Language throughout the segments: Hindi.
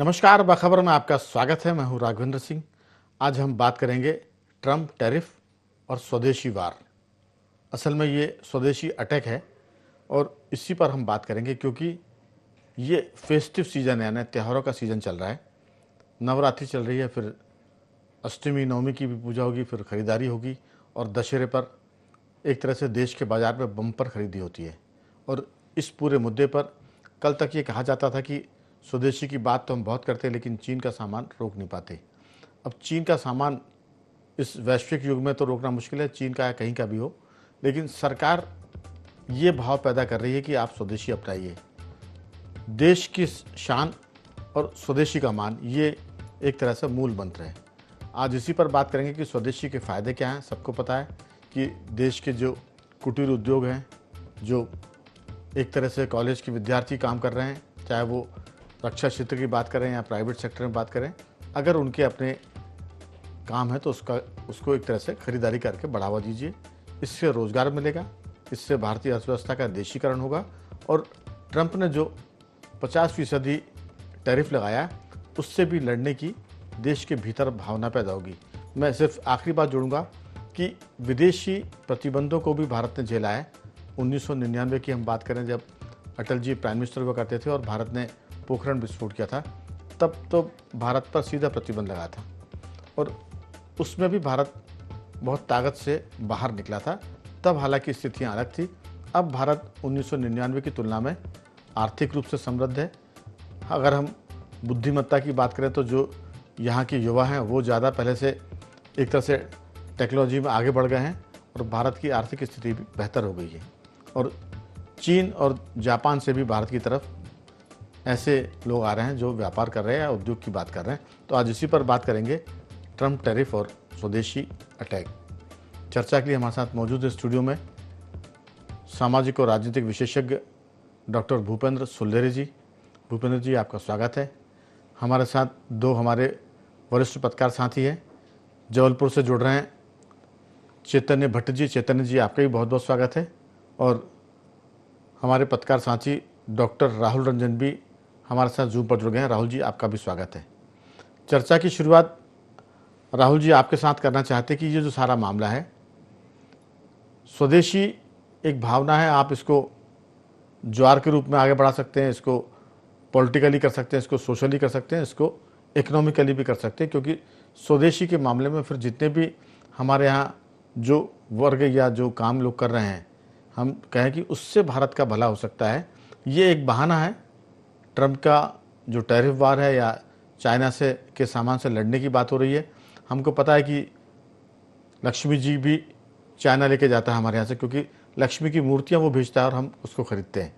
नमस्कार, बाखबर में आपका स्वागत है। मैं हूं राघवेंद्र सिंह। आज हम बात करेंगे ट्रंप टैरिफ और स्वदेशी वार। असल में ये स्वदेशी अटैक है और इसी पर हम बात करेंगे क्योंकि ये फेस्टिव सीज़न है, यानी त्योहारों का सीज़न चल रहा है। नवरात्रि चल रही है, फिर अष्टमी नवमी की भी पूजा होगी, फिर ख़रीदारी होगी और दशहरे पर एक तरह से देश के बाज़ार में बम्पर खरीदी होती है। और इस पूरे मुद्दे पर कल तक ये कहा जाता था कि स्वदेशी की बात तो हम बहुत करते हैं, लेकिन चीन का सामान रोक नहीं पाते। अब चीन का सामान इस वैश्विक युग में तो रोकना मुश्किल है, चीन का या कहीं का भी हो, लेकिन सरकार ये भाव पैदा कर रही है कि आप स्वदेशी अपनाइए। देश की शान और स्वदेशी का मान, ये एक तरह से मूल मंत्र है। आज इसी पर बात करेंगे कि स्वदेशी के फ़ायदे क्या हैं। सबको पता है कि देश के जो कुटीर उद्योग हैं, जो एक तरह से कॉलेज के विद्यार्थी काम कर रहे हैं, चाहे वो रक्षा क्षेत्र की बात करें या प्राइवेट सेक्टर में बात करें, अगर उनके अपने काम है तो उसको एक तरह से खरीदारी करके बढ़ावा दीजिए। इससे रोज़गार मिलेगा, इससे भारतीय अर्थव्यवस्था का देशीकरण होगा। और ट्रंप ने जो 50% टैरिफ लगाया, उससे भी लड़ने की देश के भीतर भावना पैदा होगी। मैं सिर्फ आखिरी बात जोड़ूंगा कि विदेशी प्रतिबंधों को भी भारत ने झेला है। 1999 की हम बात करें, जब अटल जी प्राइम मिनिस्टर हुआ करते थे और भारत ने पोखरण विस्फोट किया था, तब तो भारत पर सीधा प्रतिबंध लगा था और उसमें भी भारत बहुत ताकत से बाहर निकला था। तब हालांकि स्थितियां अलग थी। अब भारत 1999 की तुलना में आर्थिक रूप से समृद्ध है। अगर हम बुद्धिमत्ता की बात करें तो जो यहाँ के युवा हैं वो ज़्यादा पहले से एक तरह से टेक्नोलॉजी में आगे बढ़ गए हैं और भारत की आर्थिक स्थिति भी बेहतर हो गई है। और चीन और जापान से भी भारत की तरफ ऐसे लोग आ रहे हैं जो व्यापार कर रहे हैं या उद्योग की बात कर रहे हैं। तो आज इसी पर बात करेंगे, ट्रंप टैरिफ और स्वदेशी अटैक। चर्चा के लिए हमारे साथ मौजूद है स्टूडियो में सामाजिक और राजनीतिक विशेषज्ञ डॉक्टर भूपेंद्र सुल्लेरी जी। भूपेंद्र जी, आपका स्वागत है। हमारे साथ दो हमारे वरिष्ठ पत्रकार साथी हैं, जबलपुर से जुड़ रहे हैं चैतन्य भट्ट जी। चैतन्य जी, आपका भी बहुत बहुत स्वागत है। और हमारे पत्रकार साथी डॉक्टर राहुल रंजन भी हमारे साथ जूम पर जुड़ गए हैं। राहुल जी, आपका भी स्वागत है। चर्चा की शुरुआत राहुल जी आपके साथ करना चाहते कि ये जो सारा मामला है, स्वदेशी एक भावना है, आप इसको ज्वार के रूप में आगे बढ़ा सकते हैं, इसको पॉलिटिकली कर सकते हैं, इसको सोशली कर सकते हैं, इसको इकोनॉमिकली भी कर सकते हैं। क्योंकि स्वदेशी के मामले में फिर जितने भी हमारे यहाँ जो वर्ग या जो काम लोग कर रहे हैं, हम कहें कि उससे भारत का भला हो सकता है। ये एक बहाना है। ट्रंप का जो टैरिफ वार है या चाइना से के सामान से लड़ने की बात हो रही है। हमको पता है कि लक्ष्मी जी भी चाइना लेके जाता है हमारे यहाँ से, क्योंकि लक्ष्मी की मूर्तियाँ वो भेजता है और हम उसको ख़रीदते हैं।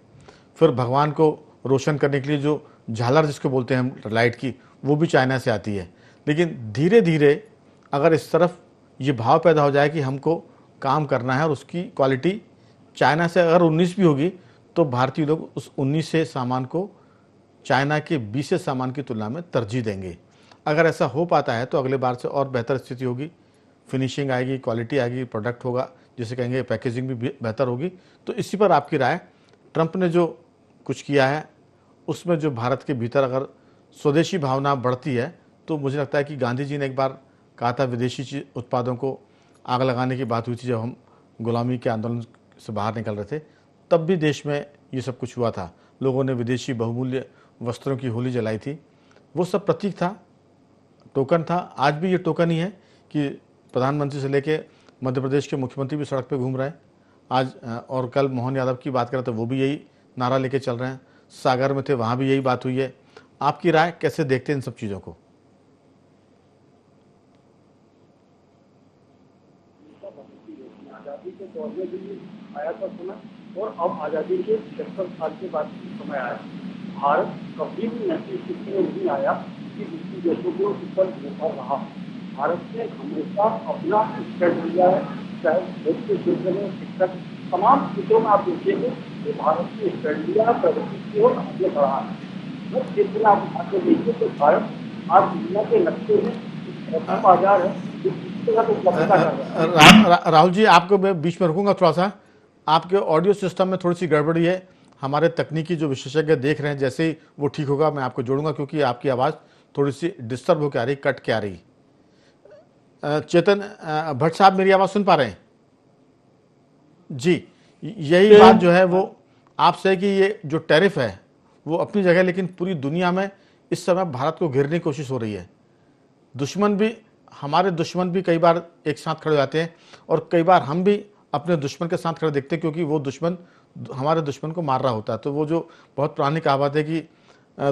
फिर भगवान को रोशन करने के लिए जो झालर जिसको बोलते हैं हम, लाइट की, वो भी चाइना से आती है। लेकिन धीरे धीरे अगर इस तरफ ये भाव पैदा हो जाए कि हमको काम करना है और उसकी क्वालिटी चाइना से अगर 19 भी होगी, तो भारतीय लोग उस 19 से सामान को चाइना के 20 से सामान की तुलना में तरजीह देंगे। अगर ऐसा हो पाता है तो अगले बार से और बेहतर स्थिति होगी, फिनिशिंग आएगी, क्वालिटी आएगी, प्रोडक्ट होगा, जिसे कहेंगे पैकेजिंग भी बेहतर होगी। तो इसी पर आपकी राय, ट्रंप ने जो कुछ किया है उसमें जो भारत के भीतर अगर स्वदेशी भावना बढ़ती है, तो मुझे लगता है कि गांधी जी ने एक बार कहा था विदेशी उत्पादों को आग लगाने की बात हुई थी, जब हम गुलामी के आंदोलन से बाहर निकल रहे थे, तब भी देश में ये सब कुछ हुआ था। लोगों ने विदेशी बहुमूल्य वस्त्रों की होली जलाई थी। वो सब प्रतीक था, टोकन था। आज भी ये टोकन ही है कि प्रधानमंत्री से लेके मध्य प्रदेश के मुख्यमंत्री भी सड़क पे घूम रहे हैं आज। और कल मोहन यादव की बात करें तो वो भी यही नारा लेके चल रहे हैं। सागर में थे, वहाँ भी यही बात हुई है। आपकी राय, कैसे देखते हैं इन सब चीज़ों को? आजादी के दौर में भी आया था समय, और अब आजादी के 75 साल के बाद समय आया। भारत कभी भी ऐसी स्थिति में नहीं आया कि दूसरी देशों के ऊपर निर्भर रहा। भारत ने हमेशा अपना स्टैंड लिया है, चाहे देश के क्षेत्र में, शिक्षक, तमाम क्षेत्रों में आप देखेंगे कि भारत ने स्टैंड लिया है, प्रगति की ओर आगे बढ़ा है। हर क्षेत्र में आप आगे देखिए तो भारत आज दुनिया के नक्शे में ऐसा बाजार है जो किसी तरह को उपलब्धता कर रहा है। राहुल जी, आपको मैं बीच में रुकूंगा थोड़ा सा। आपके ऑडियो सिस्टम में थोड़ी सी गड़बड़ी है, हमारे तकनीकी जो विशेषज्ञ देख रहे हैं, जैसे ही वो ठीक होगा मैं आपको जोड़ूंगा, क्योंकि आपकी आवाज़ थोड़ी सी डिस्टर्ब होकर आ रही, कट के आ रही। चेतन भट्ट साहब मेरी आवाज़ सुन पा रहे हैं? जी, यही बात जो है वो आपसे है कि ये जो टैरिफ है वो अपनी जगह, लेकिन पूरी दुनिया में इस समय भारत को घेरने की कोशिश हो रही है। दुश्मन भी, हमारे दुश्मन भी कई बार एक साथ खड़े हो जाते हैं, और कई बार हम भी अपने दुश्मन के साथ खड़े देखते हैं, क्योंकि वो दुश्मन हमारे दुश्मन को मार रहा होता है। तो वो जो बहुत पुरानी कहावत है कि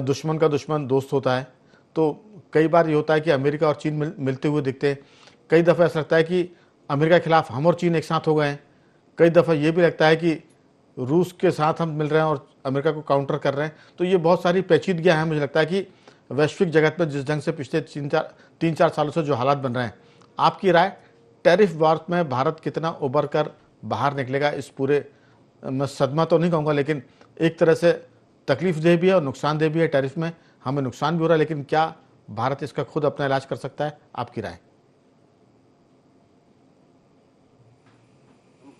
दुश्मन का दुश्मन दोस्त होता है, तो कई बार ये होता है कि अमेरिका और चीन मिलते हुए दिखते हैं। कई दफ़ा ऐसा लगता है कि अमेरिका के खिलाफ हम और चीन एक साथ हो गए हैं। कई दफ़ा ये भी लगता है कि रूस के साथ हम मिल रहे हैं और अमेरिका को काउंटर कर रहे हैं। तो ये बहुत सारी पेचीदगियाँ हैं। मुझे लगता है कि वैश्विक जगत में जिस ढंग से पिछले 3-4 सालों से जो हालात बन रहे हैं, आपकी राय, टैरिफ वॉर में भारत कितना उबर कर बाहर निकलेगा इस पूरे, मैं सदमा तो नहीं कहूँगा, लेकिन एक तरह से तकलीफदेह भी है और नुकसानदेह भी है। टैरिफ में हमें नुकसान भी हो रहा है, लेकिन क्या भारत इसका खुद अपना इलाज कर सकता है? आपकी राय।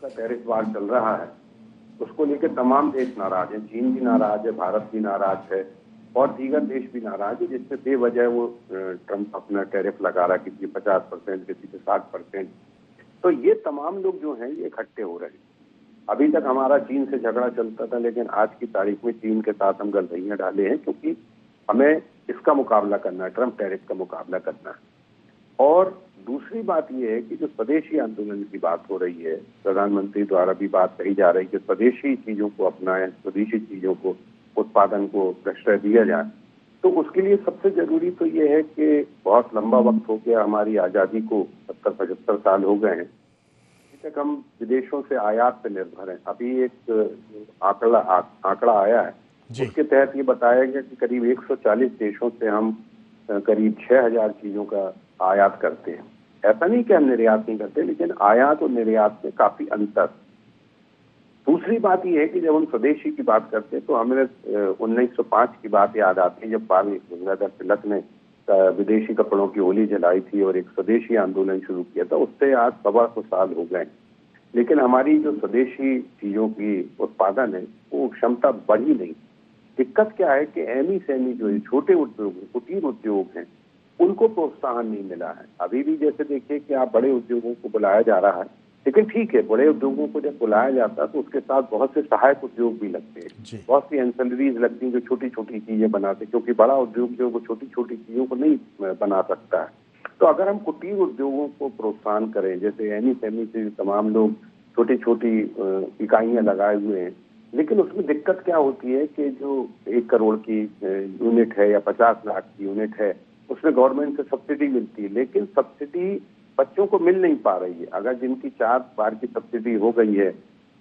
का टैरिफ वार चल रहा है, उसको लेकर तमाम देश नाराज हैं। चीन भी नाराज है, भारत भी नाराज है और दीगर देश भी नाराज है, जिससे बेवजह वो ट्रंप अपना टैरिफ लगा रहा है, किसी 50%, किसी पे 60%। तो ये तमाम लोग जो हैं ये इकट्ठे हो रहे हैं। अभी तक हमारा चीन से झगड़ा चलता था, लेकिन आज की तारीख में चीन के साथ हम गलतैयां डाले हैं, क्योंकि हमें इसका मुकाबला करना है, ट्रंप टैरिफ का मुकाबला करना है। और दूसरी बात यह है कि जो स्वदेशी आंदोलन की बात हो रही है, प्रधानमंत्री द्वारा भी बात कही जा रही है कि स्वदेशी चीजों को अपनाएं, स्वदेशी चीजों को, उत्पादन को प्रश्रय दिया जाए। तो उसके लिए सबसे जरूरी तो ये है कि बहुत लंबा वक्त हो गया, हमारी आजादी को 70-75 साल हो गए हैं, अभी तक हम विदेशों से आयात पर निर्भर हैं। अभी एक आंकड़ा आया है, उसके तहत ये बताया गया कि करीब 140 देशों से हम करीब 6000 चीजों का आयात करते हैं। ऐसा नहीं कि हम निर्यात नहीं करते, लेकिन आयात और निर्यात में काफी अंतर। दूसरी बात यह है कि जब हम स्वदेशी की बात करते हैं तो हमें 1905 की बात याद आती है, जब बाल गंगाधर तिलक ने विदेशी कपड़ों की होली जलाई थी और एक स्वदेशी आंदोलन शुरू किया था। उससे आज 125 साल हो गए, लेकिन हमारी जो स्वदेशी चीजों की उत्पादन है वो क्षमता बढ़ी नहीं। दिक्कत क्या है कि एमी सेमी जो छोटे उद्योग, कुटीर उद्योग हैं, उनको प्रोत्साहन नहीं मिला है। अभी भी जैसे देखिए कि आप बड़े उद्योगों को बुलाया जा रहा है, लेकिन ठीक है, बड़े उद्योगों को जब बुलाया जाता है तो उसके साथ बहुत से सहायक उद्योग भी लगते हैं, बहुत सी एंसिलरीज लगती हैं जो छोटी छोटी चीजें बनाते हैं, क्योंकि बड़ा उद्योग जो वो छोटी छोटी चीजों को नहीं बना सकता है। तो अगर हम कुटीर उद्योगों को प्रोत्साहन करें, जैसे एमी सेमी से तमाम लोग छोटी छोटी इकाइयां लगाए हुए हैं, लेकिन उसमें दिक्कत क्या होती है कि जो 1 करोड़ की यूनिट है या 50 लाख की यूनिट है, उसमें गवर्नमेंट से सब्सिडी मिलती है, लेकिन सब्सिडी बच्चों को मिल नहीं पा रही है। अगर जिनकी 4 बार की सब्सिडी हो गई है,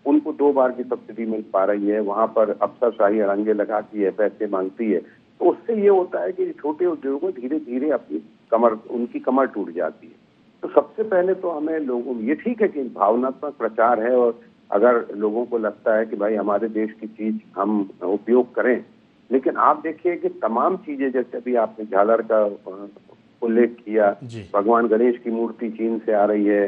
उनको 2 बार की सब्सिडी मिल पा रही है, वहां पर अफसरशाही अड़ंगे लगा के पैसे मांगती है। तो उससे ये होता है कि छोटे उद्योगों धीरे धीरे अपनी उनकी कमर टूट जाती है। तो सबसे पहले तो हमें लोगों, ये ठीक है कि भावनात्मक प्रचार है, और अगर लोगों को लगता है कि भाई हमारे देश की चीज हम उपयोग करें, लेकिन आप देखिए कि तमाम चीजें, जैसे अभी आपने झालर का उल्लेख किया, भगवान गणेश की मूर्ति चीन से आ रही है,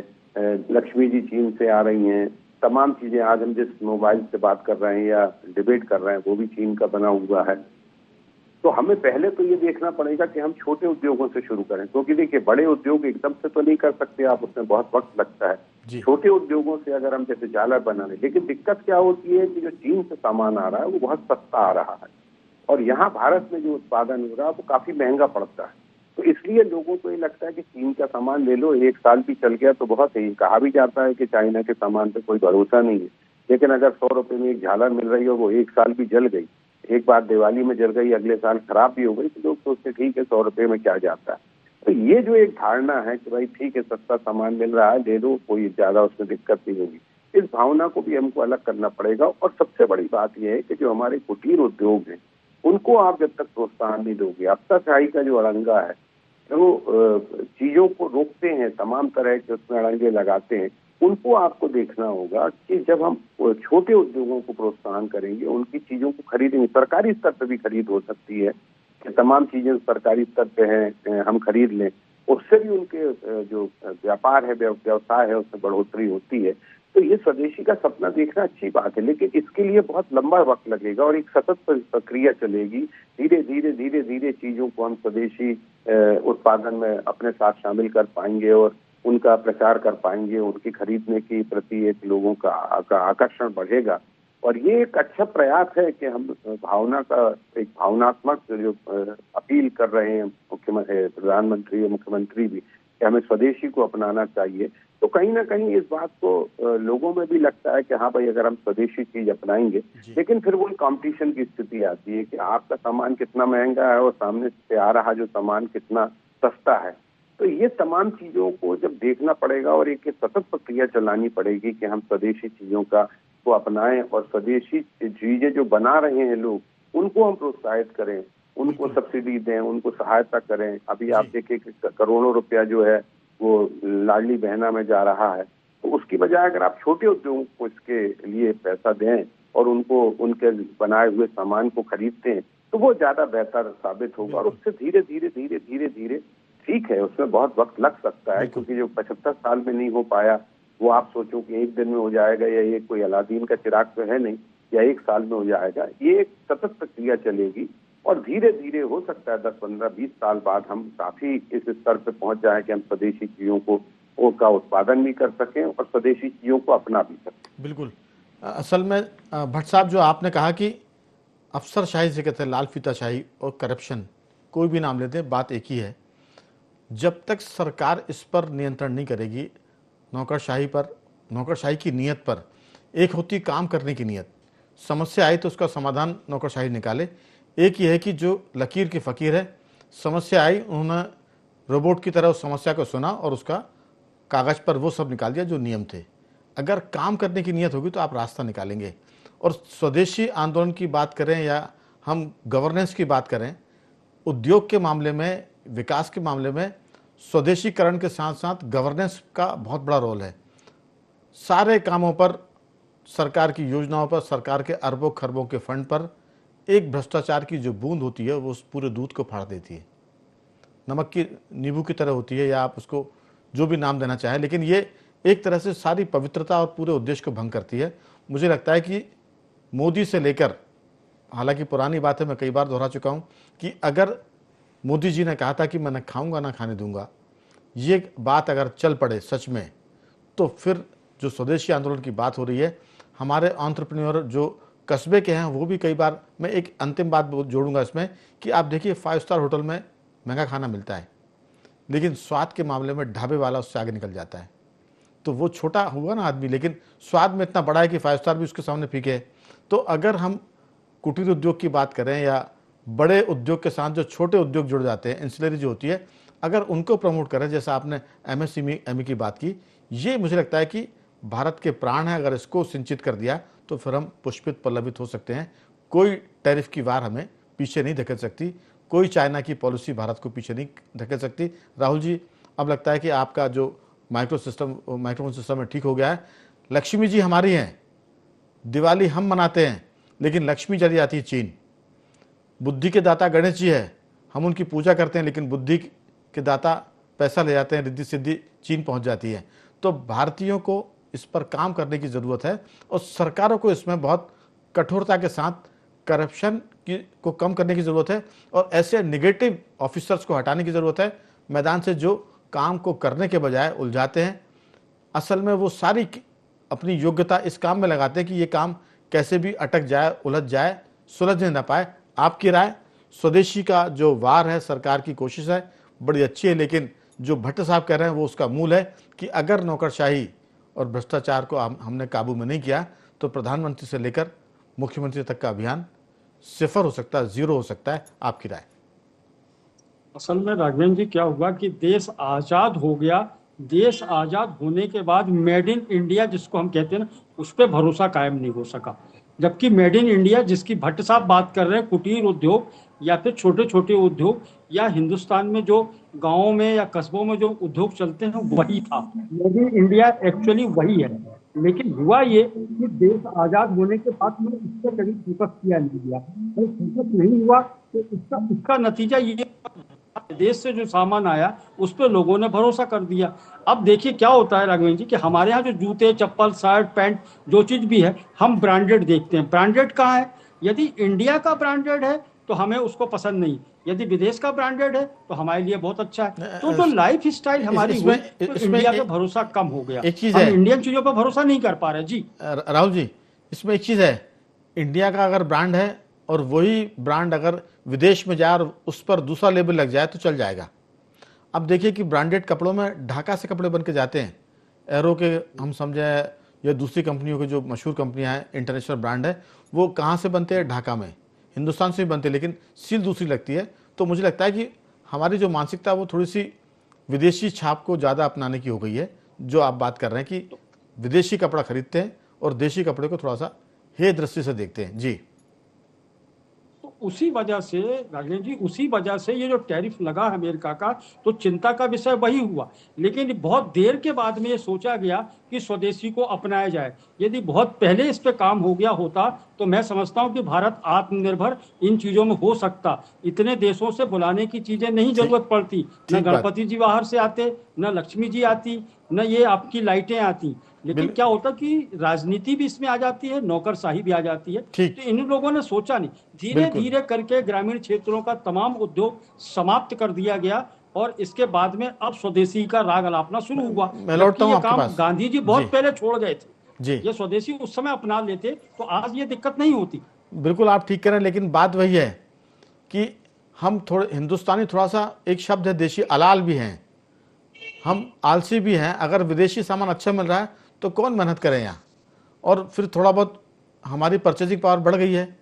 लक्ष्मी जी चीन से आ रही हैं, तमाम चीजें आज हम जिस मोबाइल से बात कर रहे हैं या डिबेट कर रहे हैं वो भी चीन का बना हुआ है। तो हमें पहले तो ये देखना पड़ेगा कि हम छोटे उद्योगों से शुरू करें, क्योंकि देखिए बड़े उद्योग एकदम से तो नहीं कर सकते आप, उसमें बहुत वक्त लगता है। छोटे उद्योगों से अगर हम जैसे झालर बनाने, लेकिन दिक्कत क्या होती है कि जो चीन से सामान आ रहा है वो बहुत सस्ता आ रहा है, और यहाँ भारत में जो उत्पादन हो रहा है वो काफी महंगा पड़ता है। तो इसलिए लोगों को ये लगता है कि चीन का सामान ले लो, 1 साल भी चल गया तो बहुत है। कहा भी जाता है कि चाइना के सामान पे कोई भरोसा नहीं है, लेकिन अगर 100 रुपए में एक झालर मिल रही हो, वो 1 साल भी जल गई, एक बार दिवाली में जल गई, अगले साल खराब भी हो गई, तो लोग सोचते ठीक है 100 रुपए में क्या जाता है। तो ये जो एक धारणा है कि भाई ठीक है सस्ता सामान मिल रहा है, ले लो, कोई ज्यादा उसमें दिक्कत नहीं होगी, इस भावना को भी हमको अलग करना पड़ेगा। और सबसे बड़ी बात यह है कि जो हमारे कुटीर उद्योग हैं, उनको आप जब तक प्रोत्साहन नहीं दोगे, अफसरशाही का जो अड़ंगा है, जो चीजों को रोकते हैं, तमाम तरह के उसमें अड़ंगे लगाते हैं, उनको आपको देखना होगा कि जब हम छोटे उद्योगों को प्रोत्साहन करेंगे, उनकी चीजों को खरीदेंगे, सरकारी स्तर पर भी खरीद हो सकती है कि तमाम चीजें सरकारी स्तर पे हैं, हम खरीद लें, उससे भी उनके जो व्यापार है, व्यवसाय है, उसमें बढ़ोतरी होती है। तो ये स्वदेशी का सपना देखना अच्छी बात है, लेकिन इसके लिए बहुत लंबा वक्त लगेगा और एक सतत प्रक्रिया चलेगी। धीरे धीरे धीरे धीरे चीजों को हम स्वदेशी उत्पादन में अपने साथ शामिल कर पाएंगे और उनका प्रचार कर पाएंगे, उनकी खरीदने की प्रति एक लोगों का आकर्षण बढ़ेगा। और ये एक अच्छा प्रयास है कि हम भावना का एक भावनात्मक जो अपील कर रहे हैं मुख्यमंत्री, प्रधानमंत्री और मुख्यमंत्री भी, कि हमें स्वदेशी को अपनाना चाहिए। तो कहीं ना कहीं इस बात को लोगों में भी लगता है कि हाँ भाई, अगर हम स्वदेशी चीज अपनाएंगे, लेकिन फिर वो कंपटीशन की स्थिति आती है कि आपका सामान कितना महंगा है और सामने से आ रहा जो सामान कितना सस्ता है। तो ये तमाम चीजों को जब देखना पड़ेगा और एक सतत प्रक्रिया चलानी पड़ेगी कि हम स्वदेशी चीजों को अपनाएं और स्वदेशी चीजें जो बना रहे हैं लोग, उनको हम प्रोत्साहित करें, उनको सब्सिडी दें, उनको सहायता करें। अभी आप देखें कि करोड़ों रुपया जो है वो लाडली बहना में जा रहा है, तो उसकी बजाय अगर आप छोटे उद्योगों को इसके लिए पैसा दें और उनको उनके बनाए हुए सामान को खरीदते हैं, तो वो ज्यादा बेहतर साबित होगा। और उससे धीरे धीरे धीरे धीरे धीरे, ठीक है उसमें बहुत वक्त लग सकता है, क्योंकि जो 75 साल में नहीं हो पाया वो आप सोचो कि एक दिन में हो जाएगा, या ये कोई अलादीन का चिराग तो है नहीं, या एक साल में हो जाएगा। ये एक सतत प्रक्रिया चलेगी और धीरे धीरे हो सकता है 10, 15, 20 साल बाद हम काफी इस स्तर पे पहुंच जाएं कि हम स्वदेशी चीजों को का उत्पादन भी कर सकें और स्वदेशी चीजों को अपना भी सकें। बिल्कुल। असल में भट्ट साहब, जो आपने कहा कि अफसरशाही से कहते हैं लाल फीताशाही और करप्शन, कोई भी नाम लेते हैं, बात एक ही है। जब तक सरकार इस पर नियंत्रण नहीं करेगी, नौकरशाही की नीयत पर, एक होती काम करने की नीयत, समस्या आई तो उसका समाधान नौकरशाही निकाले। एक ये है कि जो लकीर के फ़कीर है, समस्या आई, उन्होंने रोबोट की तरह उस समस्या को सुना और उसका कागज़ पर वो सब निकाल दिया जो नियम थे। अगर काम करने की नीयत होगी तो आप रास्ता निकालेंगे। और स्वदेशी आंदोलन की बात करें या हम गवर्नेंस की बात करें, उद्योग के मामले में, विकास के मामले में स्वदेशीकरण के साथ साथ गवर्नेंस का बहुत बड़ा रोल है। सारे कामों पर, सरकार की योजनाओं पर, सरकार के अरबों खरबों के फंड पर एक भ्रष्टाचार की जो बूंद होती है वो उस पूरे दूध को फाड़ देती है। नमक की नींबू की तरह होती है, या आप उसको जो भी नाम देना चाहें, लेकिन ये एक तरह से सारी पवित्रता और पूरे उद्देश्य को भंग करती है। मुझे लगता है कि मोदी से लेकर, हालांकि पुरानी बात है, मैं कई बार दोहरा चुका हूँ कि अगर मोदी जी ने कहा था कि मैं न खाऊंगा ना खाने दूंगा, ये बात अगर चल पड़े सच में, तो फिर जो स्वदेशी आंदोलन की बात हो रही है, हमारे एंटरप्रेन्योर जो कस्बे के हैं वो भी कई बार, मैं एक अंतिम बात जोड़ूंगा इसमें कि आप देखिए 5 स्टार होटल में महंगा खाना मिलता है, लेकिन स्वाद के मामले में ढाबे वाला उससे आगे निकल जाता है। तो वो छोटा हुआ ना आदमी, लेकिन स्वाद में इतना बड़ा है कि 5 स्टार भी उसके सामने फीके है। तो अगर हम कुटीर उद्योग की बात करें या बड़े उद्योग के साथ जो छोटे उद्योग जुड़ जाते हैं, इंसुलरी जो होती है, अगर उनको प्रमोट करें, जैसा आपने MSME की बात की, ये मुझे लगता है कि भारत के प्राण है। अगर इसको सिंचित कर दिया तो फिर हम पुष्पित पल्लवित हो सकते हैं। कोई टैरिफ की वार हमें पीछे नहीं धकेल सकती, कोई चाइना की पॉलिसी भारत को पीछे नहीं धकेल सकती। राहुल जी, अब लगता है कि आपका जो माइक्रोफोन सिस्टम है ठीक हो गया है। लक्ष्मी जी हमारी हैं, दिवाली हम मनाते हैं, लेकिन लक्ष्मी चली जाती है चीन। बुद्धि के दाता गणेश जी है, हम उनकी पूजा करते हैं, लेकिन बुद्धि के दाता पैसा ले जाते हैं, रिद्धि सिद्धि चीन पहुंच जाती है। तो भारतीयों को इस पर काम करने की ज़रूरत है और सरकारों को इसमें बहुत कठोरता के साथ करप्शन को कम करने की ज़रूरत है और ऐसे नेगेटिव ऑफिसर्स को हटाने की ज़रूरत है मैदान से, जो काम को करने के बजाय उलझाते हैं। असल में वो सारी अपनी योग्यता इस काम में लगाते हैं कि ये काम कैसे भी अटक जाए, उलझ जाए, सुलझने ना पाए। आपकी राय? स्वदेशी का जो वार है, सरकार की कोशिश है, बड़ी अच्छी है, लेकिन जो भट्ट साहब कह रहे हैं वो उसका मूल है कि अगर नौकरशाही और भ्रष्टाचार को हमने काबू में नहीं किया तो प्रधानमंत्री से लेकर मुख्यमंत्री तक का अभियान सिफर हो सकता है, जीरो हो सकता है। आपकी राय? असल में राघवेंद्र जी, क्या हुआ कि देश आजाद हो गया। देश आजाद होने के बाद मेड इन इंडिया जिसको हम कहते हैं ना, उस पर भरोसा कायम नहीं हो सका। जबकि मेड इन इंडिया जिसकी भट्ट साहब बात कर रहे हैं, कुटीर उद्योग या फिर छोटे छोटे उद्योग या हिंदुस्तान में जो गाँवों में या कस्बों में जो उद्योग चलते हैं वही था। मेड इन इंडिया एक्चुअली वही है। लेकिन हुआ ये कि देश आजाद होने के बाद में इस पर कभी फोकस किया नहीं गया। फोकस नहीं हुआ तो इसका नतीजा ये देश से जो सामान आया उस पर लोगों ने भरोसा कर दिया। अब देखिए क्या होता है राघवेंद्र जी कि हमारे यहाँ जो जूते चप्पल शर्ट पैंट जो चीज भी है हम ब्रांडेड देखते हैं। ब्रांडेड कहाँ है? यदि इंडिया का ब्रांडेड है तो हमें उसको पसंद नहीं, यदि विदेश का ब्रांडेड है तो हमारे लिए बहुत अच्छा है। तो जो लाइफ स्टाइल हमारी हुई तो इसमें इंडिया पे भरोसा कम हो गया, एक चीज हम है इंडियन चीजों पर भरोसा नहीं कर पा रहे जी। राहुल जी, इसमें एक चीज है, इंडिया का अगर ब्रांड है और वही ब्रांड अगर विदेश में जाए और उस पर दूसरा लेबल लग जाए तो चल जाएगा। अब देखिए कि ब्रांडेड कपड़ों में ढाका से कपड़े बन के जाते हैं, एरो के हम समझे या दूसरी कंपनियों के जो मशहूर कंपनियां हैं, इंटरनेशनल ब्रांड है, वो कहाँ से बनते हैं? ढाका में, हिंदुस्तान से भी बनते हैं, लेकिन सील दूसरी लगती है। तो मुझे लगता है कि हमारी जो मानसिकता है वो थोड़ी सी विदेशी छाप को ज़्यादा अपनाने की हो गई है। जो आप बात कर रहे हैं कि विदेशी कपड़ा खरीदते हैं और देशी कपड़े को थोड़ा सा हे दृष्टि से देखते हैं जी। तो उसी वजह से राजेंद्र जी, उसी वजह से ये जो टैरिफ लगा है अमेरिका का, तो चिंता का विषय वही हुआ। लेकिन बहुत देर के बाद में ये सोचा गया कि स्वदेशी को अपनाया जाए। यदि बहुत पहले इस पे काम हो गया होता तो मैं समझता हूं कि भारत आत्मनिर्भर इन चीजों में हो सकता। इतने देशों से बुलाने की चीजें नहीं जरूरत पड़ती, न ठीक बात। गणपति जी बाहर से आते, न लक्ष्मी जी आती, न ये आपकी लाइटें आती। लेकिन क्या होता कि राजनीति भी इसमें आ जाती है, नौकरशाही भी आ जाती है। ठीक। तो इन लोगों ने सोचा नहीं, धीरे बिल्कुल। धीरे करके ग्रामीण क्षेत्रों का तमाम उद्योग समाप्त कर दिया गया और इसके बाद में अब स्वदेशी का राग अलापना शुरू हुआ। मैं लौटता जबकि हूं ये आपके काम पास गांधी जी बहुत जी। पहले छोड़ गए थे। जी ये स्वदेशी उस समय अपना लेते तो आज ये दिक्कत नहीं होती। बिल्कुल आप ठीक कह रहे हैं, लेकिन बात वही है कि हम थोड़े हिंदुस्तानी, थोड़ा सा एक शब्द है देशी, अलाल भी हैं, हम आलसी भी हैं। अगर विदेशी सामान अच्छा मिल रहा है तो कौन मेहनत करे यहाँ? और फिर थोड़ा बहुत हमारी परचेजिंग पावर बढ़ गई है,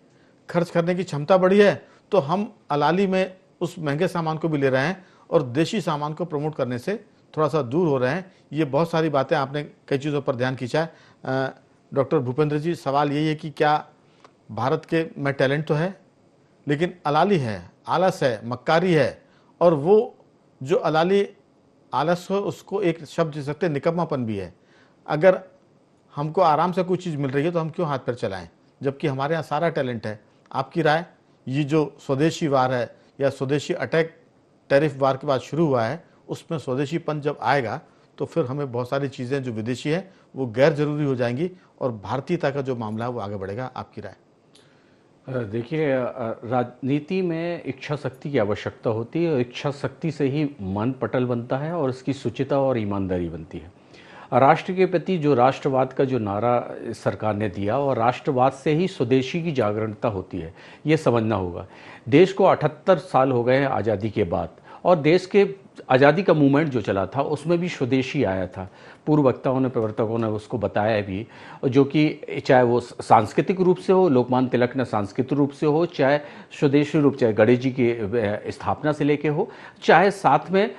खर्च करने की क्षमता बढ़ी है, तो हम अलाली में उस महंगे सामान को भी ले रहे हैं और देशी सामान को प्रमोट करने से थोड़ा सा दूर हो रहे हैं। ये बहुत सारी बातें आपने कई चीज़ों पर ध्यान खींचा है। डॉक्टर भूपेंद्र जी, सवाल यही है कि क्या भारत के में टैलेंट तो है लेकिन अलाली है, आलस है, मक्कारी है, और वो जो अलाली आलस हो उसको एक शब्द दे सकते हैं, निकम्मापन भी है। अगर हमको आराम से कोई चीज़ मिल रही है तो हम क्यों हाथ पैर चलाएं, जबकि हमारे यहाँ सारा टैलेंट है। आपकी राय, ये जो स्वदेशी वार है या स्वदेशी अटैक टैरिफ वार के बाद शुरू हुआ है, उसमें स्वदेशीपन जब आएगा तो फिर हमें बहुत सारी चीज़ें जो विदेशी हैं वो गैर जरूरी हो जाएंगी और भारतीयता का जो मामला है वो आगे बढ़ेगा। आपकी राय? देखिए, राजनीति में इच्छा शक्ति की आवश्यकता होती है और इच्छा शक्ति से ही मन पटल बनता है और इसकी शुचिता और ईमानदारी बनती है। राष्ट्र के प्रति जो राष्ट्रवाद का जो नारा सरकार ने दिया, और राष्ट्रवाद से ही स्वदेशी की जागरूकता होती है, ये समझना होगा। देश को 78 साल हो गए हैं आज़ादी के बाद, और देश के आज़ादी का मूवमेंट जो चला था उसमें भी स्वदेशी आया था। पूर्व वक्ताओं ने, प्रवर्तकों ने उसको बताया भी, जो कि चाहे वो सांस्कृतिक रूप से हो, लोकमान्य तिलक ने सांस्कृतिक रूप से हो, चाहे स्वदेशी रूप, चाहे गणेश जी की स्थापना से लेके हो, चाहे साथ में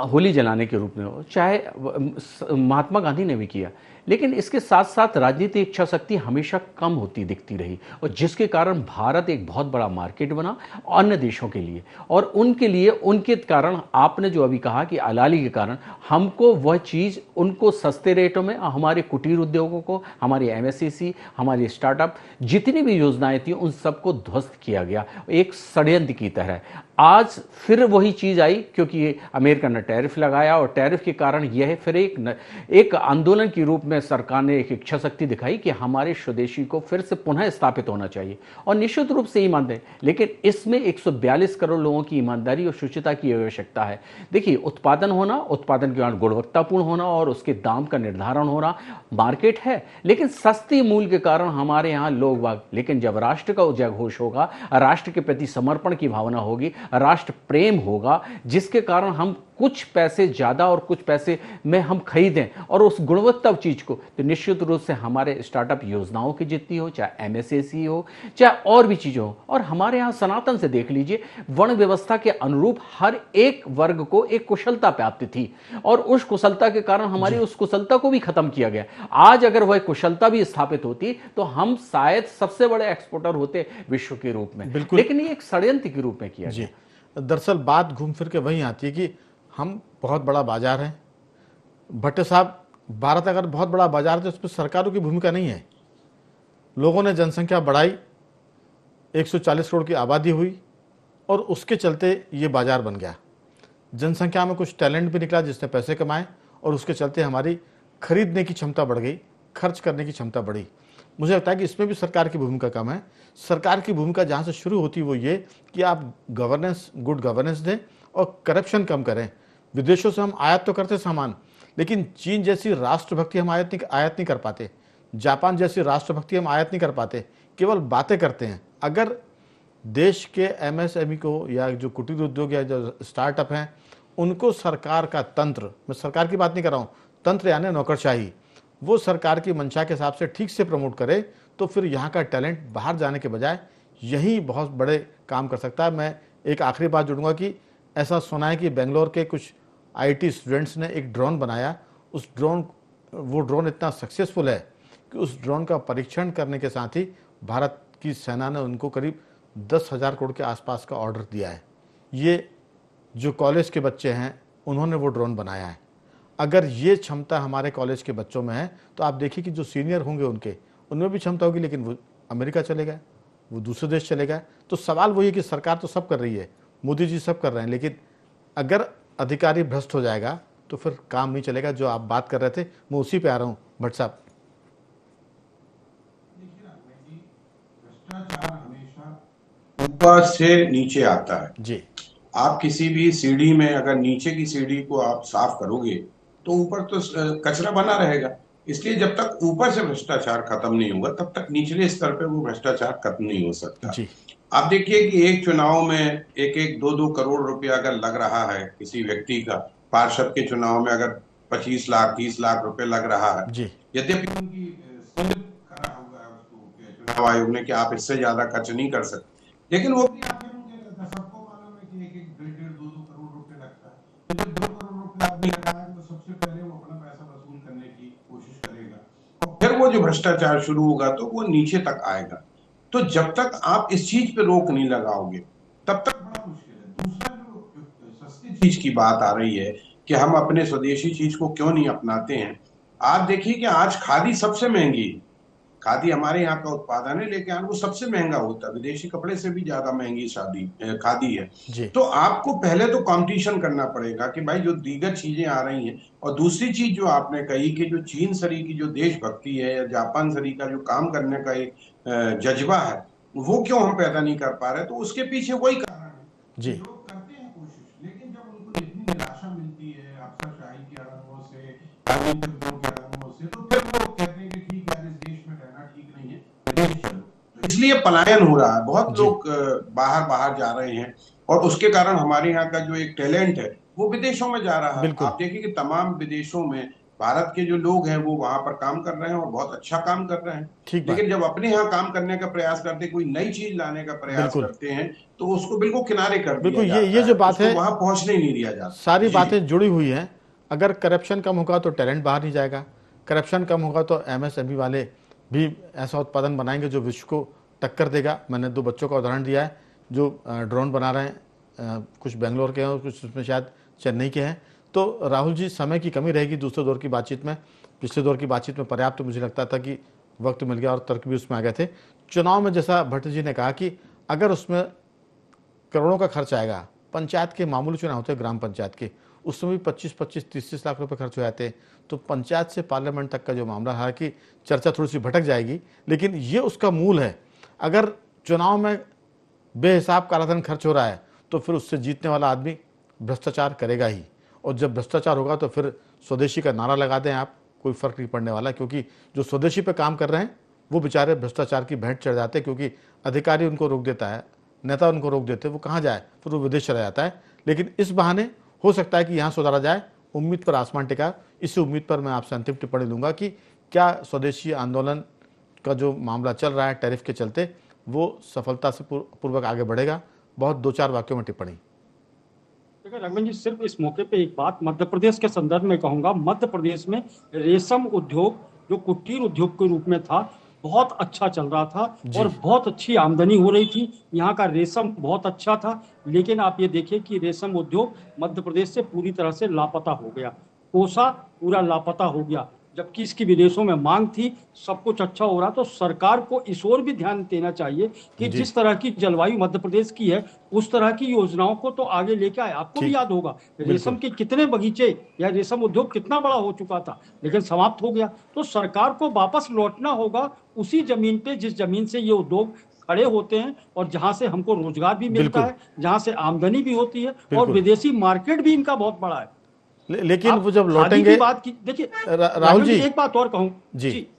होली जलाने के रूप में हो, चाहे महात्मा गांधी ने भी किया। लेकिन इसके साथ साथ राजनीतिक इच्छा शक्ति हमेशा कम होती दिखती रही, और जिसके कारण भारत एक बहुत बड़ा मार्केट बना अन्य देशों के लिए, और उनके लिए, उनके कारण आपने जो अभी कहा कि अलाली के कारण हमको वह चीज़, उनको सस्ते रेटों में, हमारे कुटीर उद्योगों को, हमारी एमएसएमई, हमारी स्टार्टअप, जितनी भी योजनाएं थी उन सबको ध्वस्त किया गया एक षड्यंत्र की तरह। आज फिर वही चीज़ आई, क्योंकि अमेरिका ने टैरिफ लगाया, और टैरिफ के कारण यह फिर एक आंदोलन के रूप में सरकार ने एक इच्छा शक्ति दिखाई कि हमारे स्वदेशी को फिर से पुनः स्थापित होना चाहिए, और निश्चित रूप से ईमानदारी। लेकिन इसमें 142 करोड़ लोगों की ईमानदारी और शुचिता की आवश्यकता है। देखिए, उत्पादन होना, उत्पादन के कारण गुणवत्तापूर्ण होना और उसके दाम का निर्धारण होना, मार्केट है, लेकिन सस्ती मूल्य के कारण हमारे यहाँ लोग बाग। लेकिन जब राष्ट्र का जयघोष होगा, राष्ट्र के प्रति समर्पण की भावना होगी, राष्ट्र प्रेम होगा, जिसके कारण हम कुछ पैसे ज़्यादा और कुछ पैसे में हम खरीदें और उस गुणवत्ता चीज़ को, तो निश्चित रूप से हमारे स्टार्टअप योजनाओं की जितनी हो, चाहे एमएसएमई हो, चाहे और भी चीज़ें हो। और हमारे यहाँ सनातन से देख लीजिए, वर्ण व्यवस्था के अनुरूप हर एक वर्ग को एक कुशलता प्राप्त थी, और उस कुशलता के कारण हमारी उस कुशलता को भी खत्म किया गया। आज अगर वह कुशलता भी स्थापित होती तो हम शायद सबसे बड़े एक्सपोर्टर होते विश्व के रूप में, लेकिन ये एक षड्यंत्र के रूप में किया गया। दरअसल बात घूम फिर के वहीं आती है कि हम बहुत बड़ा बाजार है। भट्टे साहब, भारत अगर बहुत बड़ा बाजार है तो उसमें सरकारों की भूमिका नहीं है। लोगों ने जनसंख्या बढ़ाई, 140 करोड़ की आबादी हुई, और उसके चलते ये बाजार बन गया। जनसंख्या में कुछ टैलेंट भी निकला जिसने पैसे कमाए और उसके चलते हमारी खरीदने की क्षमता बढ़ गई, खर्च करने की क्षमता बढ़ी। मुझे लगता है कि इसमें भी सरकार की भूमिका कम है। सरकार की भूमिका जहाँ से शुरू होती है वो ये कि आप गवर्नेंस, गुड गवर्नेंस दें और करप्शन कम करें। विदेशों से हम आयात तो करते सामान, लेकिन चीन जैसी राष्ट्रभक्ति हम आयात नहीं कर पाते, जापान जैसी राष्ट्रभक्ति हम आयात नहीं कर पाते, केवल बातें करते हैं। अगर देश के एमएसएमई को या जो कुटीर उद्योग या जो स्टार्टअप हैं उनको सरकार का तंत्र, मैं सरकार की बात नहीं कर रहा हूँ, तंत्र यानी नौकरशाही, वो सरकार की मंशा के हिसाब से ठीक से प्रमोट करे तो फिर यहाँ का टैलेंट बाहर जाने के बजाय यही बहुत बड़े काम कर सकता है। मैं एक आखिरी बात जोड़ूंगा कि ऐसा सुना है कि बेंगलोर के कुछ आईटी स्टूडेंट्स ने एक ड्रोन बनाया। वो ड्रोन इतना सक्सेसफुल है कि उस ड्रोन का परीक्षण करने के साथ ही भारत की सेना ने उनको करीब 10,000 करोड़ के आसपास का ऑर्डर दिया है। ये जो कॉलेज के बच्चे हैं उन्होंने वो ड्रोन बनाया है। अगर ये क्षमता हमारे कॉलेज के बच्चों में है तो आप देखिए कि जो सीनियर होंगे उनमें भी क्षमता होगी, लेकिन वो अमेरिका चले गए, वो दूसरे देश चले गए। तो सवाल वही है कि सरकार तो सब कर रही है, मोदी जी सब कर रहे हैं, लेकिन अगर अधिकारी भ्रष्ट हो जाएगा तो फिर काम नहीं चलेगा। जो आप बात कर रहे थे मैं उसी पे आ रहा हूँ भट्ट साहब। भ्रष्टाचार हमेशा ऊपर से नीचे आता है जी। आप किसी भी सीढ़ी में अगर नीचे की सीढ़ी को आप साफ करोगे तो ऊपर तो कचरा बना रहेगा। इसलिए जब तक ऊपर से भ्रष्टाचार खत्म नहीं होगा तब तक निचले स्तर पे वो भ्रष्टाचार खत्म नहीं हो सकता। जी। आप देखिए कि एक चुनाव में एक 2-2 करोड़ रुपया अगर लग रहा है किसी व्यक्ति का, पार्षद के चुनाव में अगर 25 लाख 30 लाख रुपए लग रहा है, जी। यद्यपि उनकी सीमित करा हुआ है उसको चुनाव आयोग ने कि आप इससे ज्यादा खर्च नहीं कर सकते, लेकिन वो भी आप सबको मालूम है कि एक 1.5-2 करोड़ रुपए लगता है। तो जब 2 करोड़ रुपए आदमी लगाए तो सबसे पहले वो अपना पैसा वसूल करने की कोशिश करेगा और फिर वो जो भ्रष्टाचार शुरू होगा तो वो नीचे तक आएगा। तो जब तक आप इस चीज पे रोक नहीं लगाओगे तब तक बड़ा मुश्किल है। दूसरा जो सस्ती चीज की बात आ रही है कि हम अपने स्वदेशी चीज को क्यों नहीं अपनाते हैं। आप देखिए कि आज खादी सबसे महंगी, खादी हमारे यहाँ का उत्पादन है लेकिन वो सबसे महंगा होता है, विदेशी कपड़े से भी ज्यादा महंगी खादी है। जी। तो आपको पहले तो कंपटीशन करना पड़ेगा कि भाई जो दीगर चीजें आ रही हैं, और दूसरी चीज जो आपने कही कि जो चीन सरी की जो देशभक्ति है या जापान सरी का जो काम करने का एक जज्बा है वो क्यों हम पैदा नहीं कर पा रहे, तो उसके पीछे वही कारण है। जी। लोग करते हैं कोशिश, लेकिन जब उनको इतनी निराशा मिलती है अफसरशाही के अरंगों से, राजनीतिक दलों के अरंगों से, तो फिर वो कहते हैं कि ठीक है इस देश में रहना ठीक नहीं है, विदेश चलो। तो इसलिए पलायन हो रहा है, बहुत लोग बाहर जा रहे हैं और उसके कारण हमारे यहाँ का जो एक टैलेंट है वो विदेशों में जा रहा है। आप देखिए कि तमाम विदेशों में भारत के जो लोग हैं वो वहां पर काम कर रहे हैं और बहुत अच्छा काम कर रहे हैं, लेकिन जब अपने यहाँ काम करने का प्रयास करते हैं, कोई नई चीज लाने का प्रयास करते हैं तो उसको बिल्कुल किनारे कर दिया जाता है। ये जो बात है वहां पहुंचने ही नहीं दिया जाता। सारी बातें जुड़ी हुई हैं। अगर करप्शन कम होगा तो टैलेंट बाहर नहीं जाएगा, करप्शन कम होगा तो एमएसएमई वाले भी ऐसा उत्पादन बनाएंगे जो विश्व को टक्कर देगा। मैंने 2 बच्चों का उदाहरण दिया है जो ड्रोन बना रहे हैं, कुछ बेंगलोर के हैं और कुछ उसमें शायद चेन्नई के हैं। तो राहुल जी, समय की कमी रहेगी दूसरे दौर की बातचीत में। पिछले दौर की बातचीत में पर्याप्त मुझे लगता था कि वक्त मिल गया और तर्क भी उसमें आ गए थे। चुनाव में जैसा भट्ट जी ने कहा कि अगर उसमें करोड़ों का खर्च आएगा, पंचायत के मामूली चुनाव होते हैं ग्राम पंचायत के, उसमें भी 25-25, 30-30 लाख रुपए खर्च हो जाते हैं। तो पंचायत से पार्लियामेंट तक का जो मामला है कि चर्चा थोड़ी सी भटक जाएगी, लेकिन ये उसका मूल है। अगर चुनाव में बेहिसाब कालाधन खर्च हो रहा है तो फिर उससे जीतने वाला आदमी भ्रष्टाचार करेगा ही, और जब भ्रष्टाचार होगा तो फिर स्वदेशी का नारा लगा दें आप, कोई फर्क नहीं पड़ने वाला, क्योंकि जो स्वदेशी पे काम कर रहे हैं वो बेचारे भ्रष्टाचार की भेंट चढ़ जाते हैं, क्योंकि अधिकारी उनको रोक देता है, नेता उनको रोक देते हैं, वो कहाँ जाए, फिर वो विदेश चला जाता है। लेकिन इस बहाने हो सकता है कि यहाँ सुधारा जाए। उम्मीद पर आसमान टिका। इसी उम्मीद पर मैं आपसे अंतिम टिप्पणी लूँगा कि क्या स्वदेशी आंदोलन का जो मामला चल रहा है टैरिफ के चलते, वो सफलता से पूर्वक आगे बढ़ेगा? बहुत 2-4 वाक्यों में टिप्पणी। देखिए राघवन जी, सिर्फ इस मौके पे एक बात मध्य प्रदेश के संदर्भ में कहूंगा। मध्य प्रदेश में रेशम उद्योग जो कुटीर उद्योग के रूप में था बहुत अच्छा चल रहा था और बहुत अच्छी आमदनी हो रही थी। यहाँ का रेशम बहुत अच्छा था, लेकिन आप ये देखिए कि रेशम उद्योग मध्य प्रदेश से पूरी तरह से लापता हो गया। कोसा पूरा लापता हो गया, जबकि इसकी विदेशों में मांग थी, सब कुछ अच्छा हो रहा। तो सरकार को इस ओर भी ध्यान देना चाहिए कि जी। जिस तरह की जलवायु मध्य प्रदेश की है, उस तरह की योजनाओं को तो आगे लेके आए। आपको भी ठीक। याद होगा रेशम बिल्कुल। के कितने बगीचे या रेशम उद्योग कितना बड़ा हो चुका था, लेकिन समाप्त हो गया। तो सरकार को वापस लौटना होगा उसी जमीन पे जिस जमीन से ये उद्योग खड़े होते हैं और जहां से हमको रोजगार भी मिलता बिल्कुल। है, जहां से आमदनी भी होती है, और बिल्कुल। विदेशी मार्केट भी इनका बहुत बड़ा है। लेकिन आप वो जब खादी लौटेंगे, की बात की, देखिए राहुल जी, एक बात और कहूं जी, जी, एक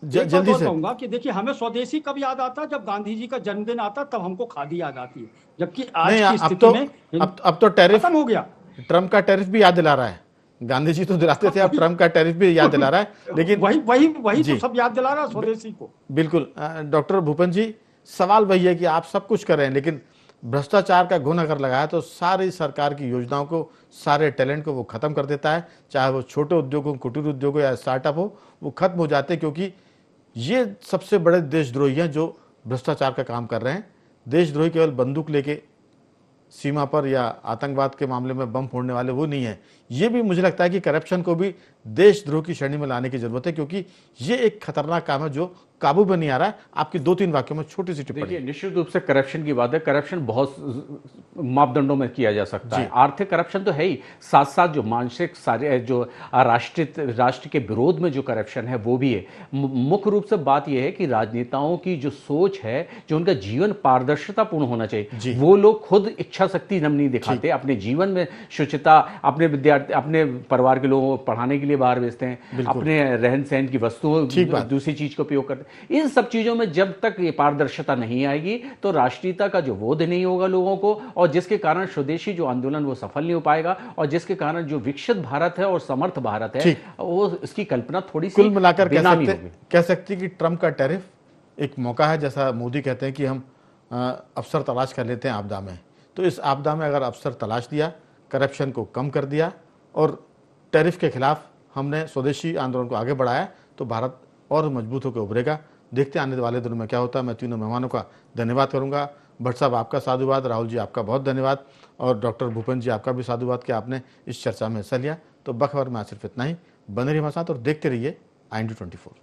बात जल्दी और से। कहूंगा कि देखिए, हमें स्वदेशी कब याद आता है? जब गांधी जी का जन्मदिन आता, तब हमको खादी याद आती है। जबकि आज नहीं, की अब स्थिति तो में अब तो टैरिफ, खत्म हो गया। ट्रम्प का टैरिफ भी याद दिला रहा है। गांधी जी तो दिलाते थे, अब ट्रम्प का टैरिफ भी याद दिला रहा है। लेकिन वही तो जी, सब याद दिला रहा है स्वदेशी को। बिल्कुल। डॉक्टर भूपेन जी, सवाल वही है कि आप सब कुछ कर रहे हैं, लेकिन भ्रष्टाचार का घुन अगर लगाया तो सारी सरकार की योजनाओं को, सारे टैलेंट को वो खत्म कर देता है। चाहे वो छोटे उद्योग हो, कुटीर उद्योग हो या स्टार्टअप हो, वो खत्म हो जाते हैं, क्योंकि ये सबसे बड़े देशद्रोही हैं जो भ्रष्टाचार का काम कर रहे हैं। देशद्रोही केवल बंदूक लेके सीमा पर या आतंकवाद के मामले में बम फोड़ने वाले वो नहीं है। ये भी मुझे लगता है कि करप्शन को भी देशद्रोह की श्रेणी में लाने की जरूरत है, क्योंकि ये एक खतरनाक काम है जो काबू में नहीं आ रहा है। आपकी 2-3 वाक्यों में छोटी सी टिप्पणी। देखिए, निश्चित रूप से करप्शन की बात है। करप्शन बहुत मापदंडों में किया जा सकता है। आर्थिक करप्शन तो है ही, साथ साथ जो मानसिक सारे जो राष्ट्र के विरोध में जो करप्शन है वो भी है। मुख्य रूप से बात यह है कि राजनेताओं की जो सोच है, जो उनका जीवन पारदर्शितापूर्ण होना चाहिए, वो लोग खुद इच्छा शक्ति नहीं दिखाते। अपने जीवन में शुचिता, अपने विद्यार्थी, अपने परिवार के लोगों को पढ़ाने के लिए बाहर भेजते हैं, अपने रहन सहन की वस्तुओं दूसरी चीज का उपयोग करते हैं। इन सब चीजों में जब तक ये पारदर्शिता नहीं आएगी तो राष्ट्रीयता का जो बोध नहीं होगा लोगों को, और जिसके कारण स्वदेशी जो आंदोलन वो सफल नहीं हो पाएगा, और जिसके कारण जो विकसित भारत है और समर्थ भारत है वो इसकी कल्पना थोड़ी सी कुल मिलाकर कह सकते कि ट्रम्प का टैरिफ एक मौका है। जैसा मोदी कहते हैं कि हम अवसर तलाश कर लेते हैं आपदा में, तो इस आपदा में अगर अवसर तलाश दिया, करप्शन को कम कर दिया और टैरिफ के खिलाफ हमने स्वदेशी आंदोलन को आगे बढ़ाया, तो भारत और मजबूत होकर उभरेगा। देखते हैं आने वाले दिनों में क्या होता है। मैं तीनों मेहमानों का धन्यवाद करूंगा। भट्ट साहब, आपका साधुवाद। राहुल जी, आपका बहुत धन्यवाद। और डॉक्टर भूपेन जी, आपका भी साधुवाद कि आपने इस चर्चा में हिस्सा लिया। तो बखबर में आज सिर्फ इतना ही। बने रहिए हमारे साथ और देखते रहिए IND24।